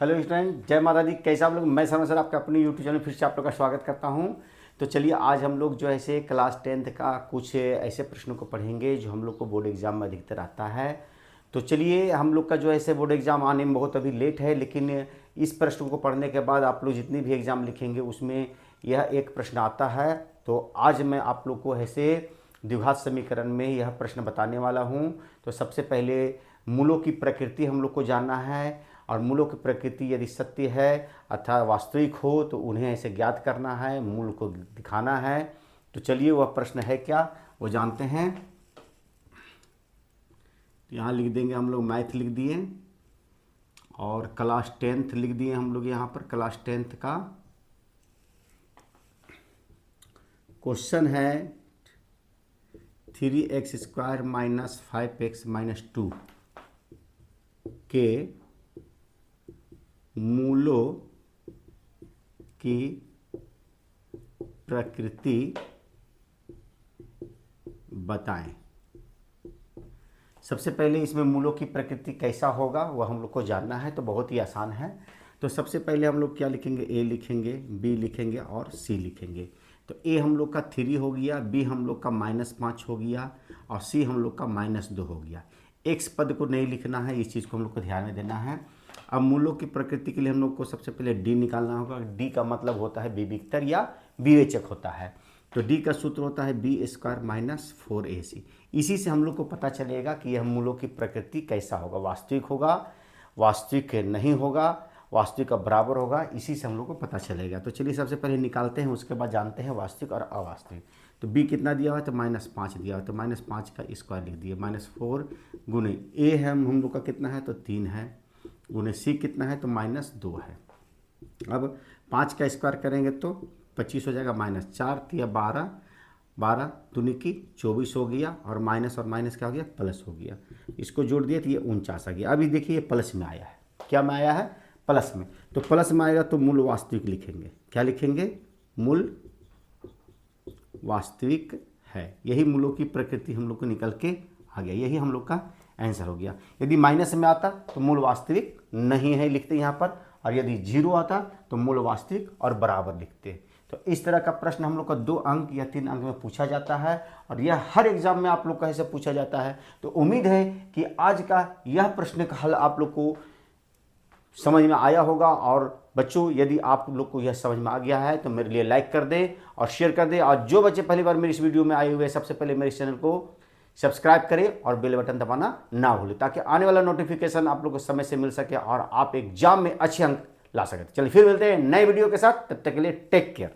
Hello student, जय माता दी। कैसे आप लोग? मैं शर्मा सर आपका अपने यूट्यूब चैनल फिर से आप लोग का स्वागत करता हूं। तो चलिए आज हम लोग जो ऐसे क्लास 10th का कुछ ऐसे प्रश्नों को पढ़ेंगे जो हम लोग को बोर्ड एग्जाम में अधिकतर आता है। तो चलिए हम लोग का जो ऐसे बोर्ड एग्जाम आने में बहुत अभी लेट है, लेकिन इस प्रश्न को पढ़ने के बाद आप लोग जितनी भी एग्ज़ाम लिखेंगे उसमें यह एक प्रश्न आता है। तो आज मैं आप लोग को ऐसे द्विघात समीकरण में यह प्रश्न बताने वाला हूँ। तो सबसे पहले मूलों की प्रकृति हम लोग को जानना है, और मूलों की प्रकृति यदि सत्य है अर्थात वास्तविक हो तो उन्हें ऐसे ज्ञात करना है, मूल को दिखाना है। तो चलिए वह प्रश्न है क्या वो जानते हैं। तो यहाँ लिख देंगे हम लोग, मैथ लिख दिए और क्लास 10th लिख दिए हम लोग। यहाँ पर क्लास 10th का क्वेश्चन है 3x² माइनस 5x माइनस 2 के मूलों की प्रकृति बताएं। सबसे पहले इसमें मूलों की प्रकृति कैसा होगा वह हम लोग को जानना है। तो बहुत ही आसान है। तो सबसे पहले हम लोग क्या लिखेंगे, ए लिखेंगे, बी लिखेंगे और सी लिखेंगे। तो ए हम लोग का 3 हो गया, बी हम लोग का -5 हो गया और सी हम लोग का -2 हो गया। एक्स पद को नहीं लिखना है, इस चीज़ को हम लोग को ध्यान में देना है। अब मूलों की प्रकृति के लिए हम लोग को सबसे पहले डी निकालना होगा। डी का मतलब होता है विविक्तर या विवेचक होता है। तो डी का सूत्र होता है b² माइनस 4ac। इसी से हम लोग को पता चलेगा कि यह मूलों की प्रकृति कैसा होगा, वास्तविक होगा, वास्तविक नहीं होगा, वास्तविक का बराबर होगा। इसी से हम लोग को पता चलेगा। तो चलिए सबसे पहले निकालते हैं, उसके बाद जानते हैं वास्तविक और अवास्तविक। तो b कितना दिया हुआ है, तो -5 दिया हुआ है, तो -5 का स्क्वायर लिख दिया। -4 गुने a है हम लोग का कितना है, तो 3 है, गुने सी कितना है, तो -2 है। अब 5 का स्क्वायर करेंगे तो 25 हो जाएगा, -4 या 12, 12 दूनी की 24 हो गया, और माइनस क्या हो गया, प्लस हो गया। इसको जोड़ दिया तो ये 49 आ गया। अभी देखिए ये प्लस में आया है। क्या में आया है? प्लस में। तो प्लस में आएगा तो मूल वास्तविक लिखेंगे। क्या लिखेंगे? मूल वास्तविक है। यही मूलों की प्रकृति हम लोग को निकल के आ गया। यही हम लोग का आंसर हो गया। यदि माइनस में आता तो मूल वास्तविक नहीं है लिखते यहाँ पर, और यदि 0 आता तो मूल वास्तविक और बराबर लिखते। तो इस तरह का प्रश्न हम लोग का 2 अंक या 3 अंक में पूछा जाता है, और यह हर एग्जाम में आप लोग का ऐसे पूछा जाता है। तो उम्मीद है कि आज का यह प्रश्न का हल आप लोग को समझ में आया होगा। और बच्चों, यदि आप लोग को यह समझ में आ गया है तो मेरे लिए लाइक कर दें और शेयर कर दें, और जो बच्चे पहली बार मेरी इस वीडियो में आए हुए हैं सबसे पहले मेरे इस चैनल को सब्सक्राइब करें और बेल बटन दबाना ना भूलें, ताकि आने वाला नोटिफिकेशन आप लोग को समय से मिल सके और आप एग्जाम में अच्छे अंक ला सकें। चलिए फिर मिलते हैं नए वीडियो के साथ, तब तक के लिए टेक केयर।